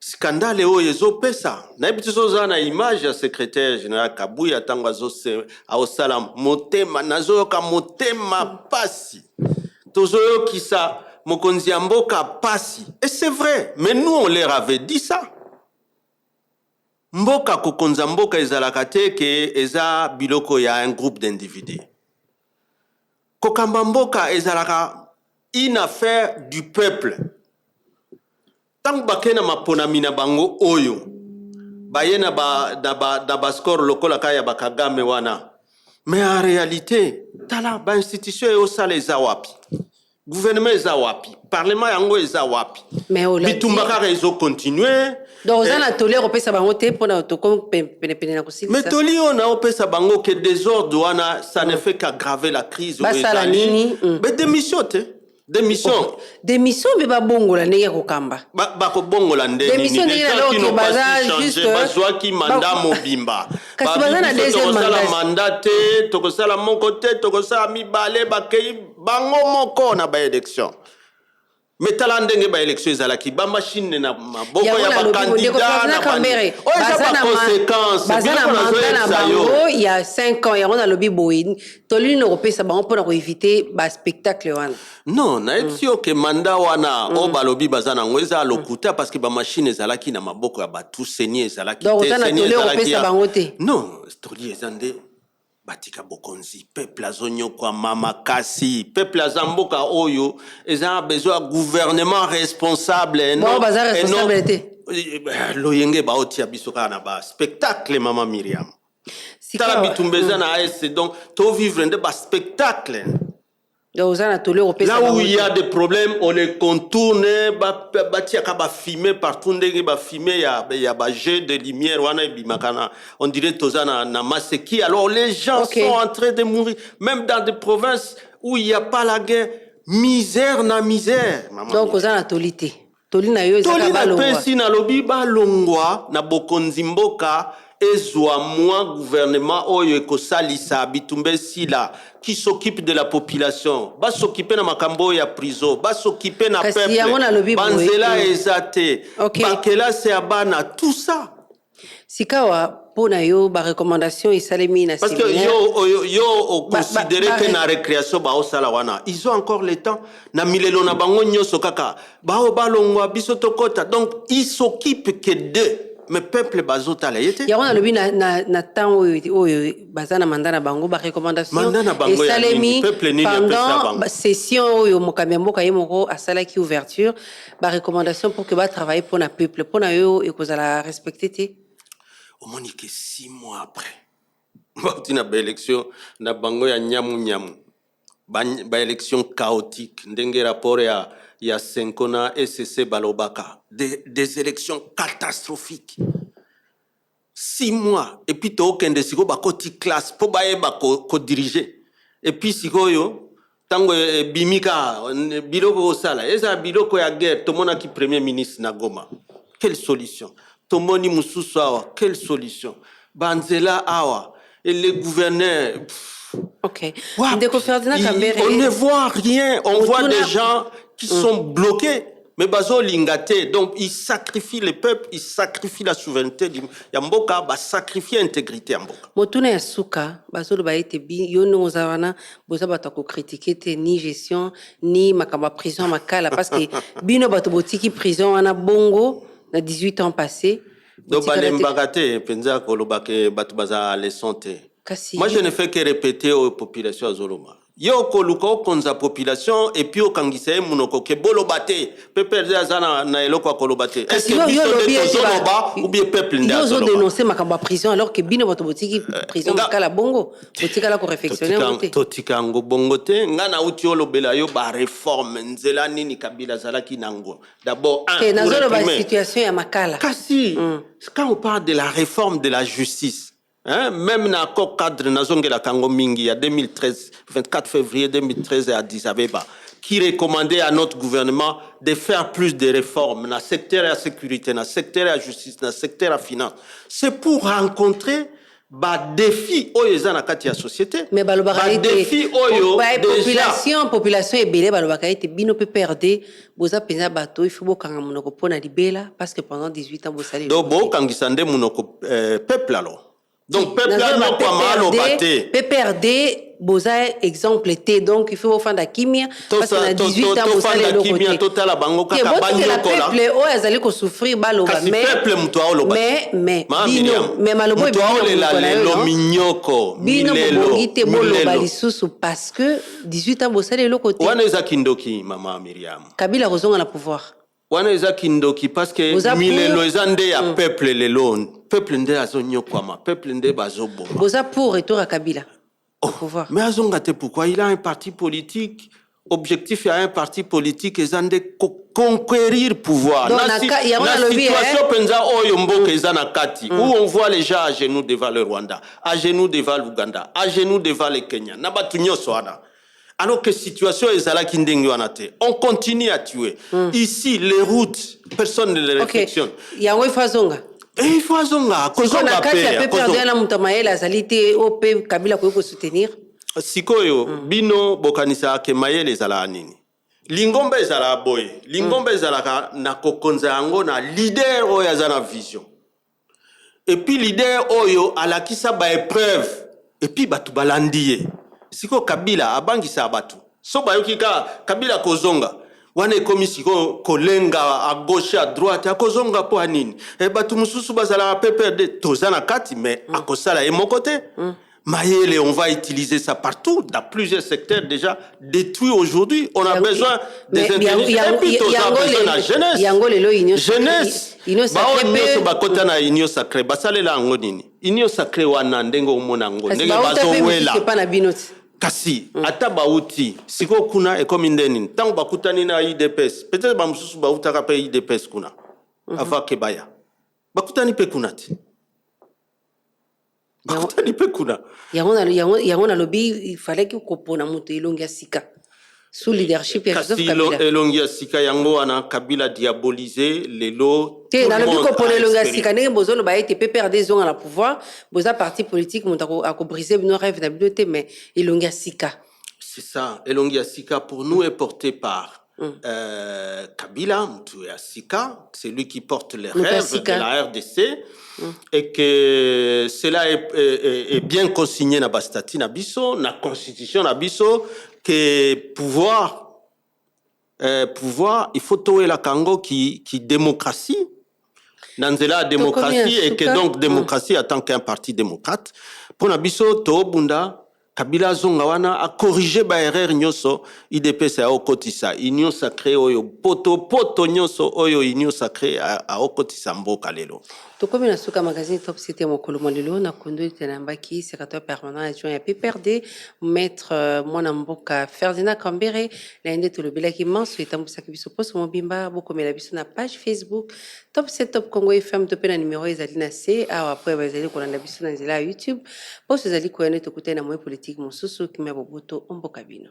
scandale oyo ezopesa na biso zana image ya secrétaire général Kabuya tango azose aosala motema nazoyoka motema pasi tozoyokisa mokonzi ya mboka pasi et c'est vrai mais nous on leur avait dit ça mboka kokonza mboka ezalaka te ke eza biloko ya un groupe d'individus kokamba mboka ezalaka une affaire du peuple. Tant que na maponami na bango oyo bayena ba score lokola kaya bakagame wana mais en réalité tala ba institution yo sala eza wapi gouvernement eza wapi parlement yango eza wapi bitumbaka rezo continuer donc on a toléré opesa bango te pona to comme pene na kosili mais toli on a opesa bango que désordre wana ça ne fait qu'aggraver la crise au États-Unis mais démission te démission mais ba bongola ndenge kokamba ba ko bongola ndenge démission ndenge na loki baza juste bazwa ki mandat mobimba kasi baza na deuxième mandat te tokosala moko te tokosala mibale bakei bango moko na ba élection mais tala ndenge ba élection ezalaki ba machine na maboko ya ba candidat na bandere baza na conséquence baza na mandat na bango il y a 5 ans ya on a lobby boy toli no kopesa bango pour na éviter ba spectacle wana non na etio ke mandat wana o ba lobby baza na ngweza lokuta parce que ba machine ezalaki na maboko ya ba tout seigneur ezalaki te seigneur ezalaki non toli ezande batika bokonzi peuple azonyo kwa mama kasi peuple azamboka oyo eza besoin gouvernement responsable non baza responsabilité loyenge ba otia bisoka na ba spectacle mama Myriam tala bitumbeza na AS donc to vivre de ba spectacle là où il y a des problèmes on les contourne batia ka ba filmer partout ndenge ba filmer ya ba jeu de lumière wana bimakana on dirait tozana na maseki alors les gens sont en train de mourir même dans des provinces où il y a pas la guerre misère na misère maman. Donc ozana tolité tolina yo ezaka balongwa pesi na lobi balongwa na bokonzi mboka ezwa moi gouvernement oyo ekosalisa bitumbe sila qui s'occupe de la population ba s'occuper na makambo ya prison ba s'occuper na peuple banzela ezate bakela se abana tout ça sikawa pona yo ba recommandation isalemi na parce que yo considérer que na récréation ba osala wana ils ont encore le temps na milelo na bango nyoso kaka ba balongwa biso tokota donc ils s'occupent que de mais peuple bazotala yete ya wana lobi na temps oyo bazana mandat na bango ba recommandation mandat na bango ya nini peuple nini apesa bango session oyo mokambi mboka ye moko asala ki ouverture ba recommandation pour que ba travailler pour na peuple pour na yo ekozala respecter te omoni que 6 mois après bauti na ba élection na bango ya nyamu ba élection chaotique ndenge rapport ya Senkona SCC balobaka des élections catastrophiques 6 mois et puis to kende siko ba koti classe po ba yeba ko diriger et puis sikoyo tango bimika biloko osala eza biloko ya guerre to mona ki premier ministre na Goma quelle solution to moni mususu awa quelle solution banzela awa et les gouverneurs OK. On ne voit rien. On voit des gens qui sont bloqués. Mais bazo lingate. Donc, ils sacrifient le peuple, ils sacrifient la souveraineté. Yamboka, ba sacrifier l'intégrité Yamboka. Motuna ya suka, bazo lo baite bi, yono ozawana, boza bato ko critiquer te ni gestion, ni makamba prison makala. Parce que bino bato botiki prison wana bongo, na 18 ans passés. Donc, balembagate, penza kolobake bato baza leçon te. Moi, je ne fais que répéter aux populations à Zoloma. Yo koluko konza population et puis au kangise munoko ke bolobate peuple zana na eloko kolobate. Est-ce que biso de Zoloba ou bien peuple nda Zoloba? Ils ont dénoncé makamba prison alors que bino bato botiki prison makala bongo. Botika la ko réflexionner monter. Totika ngo bongo te ngana uti olobela yo ba réforme nzela nini Kabila zalaki nango. D'abord un na Zoloba situation ya makala. Kasi quand on parle de la réforme de la justice. Hein? Même dans le cadre de la Congo Mingi, il y a 2013, 24 février 2013 à Addis Abeba, qui recommandait à notre gouvernement de faire plus de réformes dans le secteur de la sécurité, dans le secteur de la justice, dans le secteur de la finance. C'est pour rencontrer des défis dans la société. Mais des défis population est belle, balobakaite bino peut perdre, boza penza bateau, il faut beaucoup monoko pona libela parce que pendant 18 ans bossa les. Donc bo kangisande monoko peuple alors. Donc, peuple n'a pas mal au bâté. PPRD, boza exemple T. Donc, il faut faire de la kimia. Parce qu'on a 18 ans, boza les locaux. Kimia, total, la bango, kaka, banyo, kola. Peuple, oh, ils allaient souffrir, baloba. Mais, peuple, moutoua, o loba. Mais, bino, mais malobo, moutoua, le mignoko. Bino, bogite, boloba, lisusu, parce que 18 ans, boza les locaux. Wana eza kindoki, maman Myriam. Kabila raison à la pouvoir. Wana eza kindoki, parce que milelo eza nde ya peuple lelon. Peuple nde azonyo kwama, peuple nde bazobo. Boza pour retour à Kabila. Pouvoir. Mais azongate pourquoi il a un parti politique, objectif à un parti politique ezande conquérir pouvoir. Donc, na situation penza oyo mboka ezana kati où on voit les gens à genoux devant le Rwanda, à genoux devant l'Ouganda, à genoux devant le Kenya. Na batu nyonso wana. Alors que situation ezala kindenge wana te. On continue à tuer. Ici les routes, personne ne les réflexionne. Okay. Yango ifazonga. Il faut azonga, kozonga pe. Perdre na mutamaela azalité OP Kabila ko soutenir. Sikoyo bino bokanisa ke mayele ezala nini. Lingomba ezala boye. Lingomba ezala na kokonza yango na leader oyo azana vision. Et puis leader oyo alakisa ba épreuve et puis batu balandiye. Siko Kabila abangisa batu. So bayoki ka Kabila kozonga. Wane komisi kolenga à gauche à droite akozonga po anini e batu mususu bazala PPRD tozana kati mais akosala et mon côté mayele on va utiliser ça partout dans plusieurs secteurs déjà détruits aujourd'hui on a besoin des intelligences et puis tozana besoin de la jeunesse ba onyo bakota na union sacrée basalela ngo nini union sacrée wana ndenge omona ngo ndenge bazowela kasi ata bauti siko kuna ekomi ndeni tango bakutani na IDPS peut-être ba mususu bautaka pe IDPS kuna avant que baya bakutani pe kuna ti bakutani pe kuna yango na lobby il fallait que kopona muto ilongi sika sous leadership ya Joseph Kabila elongi sika yango wana Kabila diaboliser lelo te na lobby kopona elongi sika ndenge bozolo ba été PPRD zonga la pouvoir boza parti politique muto a ko briser nos rêves d'habileté mais elongi sika c'est ça elongi sika pour nous est porté par Kabila mutu ya sika c'est lui qui porte les rêves de la RDC et que cela est bien consigné na bastati na biso na constitution na biso que pouvoir il faut toer la Congo qui démocratie Nanzela démocratie et que donc démocratie en tant qu'un parti démocrate. Pour Nabiso, Toobunda, Kabila Zongawana a corrigé ba erreur nyoso, IDPS a okotisa, union sacrée oyo, poto nyoso oyo, union sacrée a okotisa mboka lelo. Tokomi na suka magazine Top Cité mokolo molelo na kondo tenambaki secrétaire permanent adjoint ya PPRD maître mwana mboka Ferdinand Kambere na ende to lobelaki manso etambusaki biso poso mobimba bokomela biso na page Facebook Top 7 Top Congo FM to pena numéro ezali na C awa après bazali kolanda biso na nzela ya YouTube poso ezali koyane tokutana na moye politique mosusu kimya boboto mboka bino.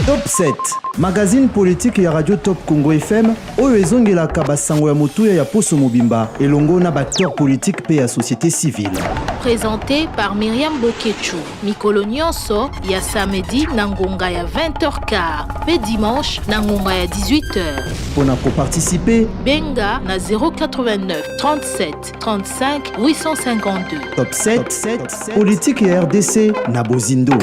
Top 7 magazine politique ya Radio Top Congo FM oyo ezongelaka basango ya motuya ya poso mobimba elongo na acteur politique pe ya société civile. Présenté par Myriam Boketchou. Mikolo nyonso ya samedi na ngonga ya 20h15 pe dimanche na ngonga ya 18h. Pona ko participer Benga na 089 37 35 852. Top 7 politique ya RDC na Bozindo.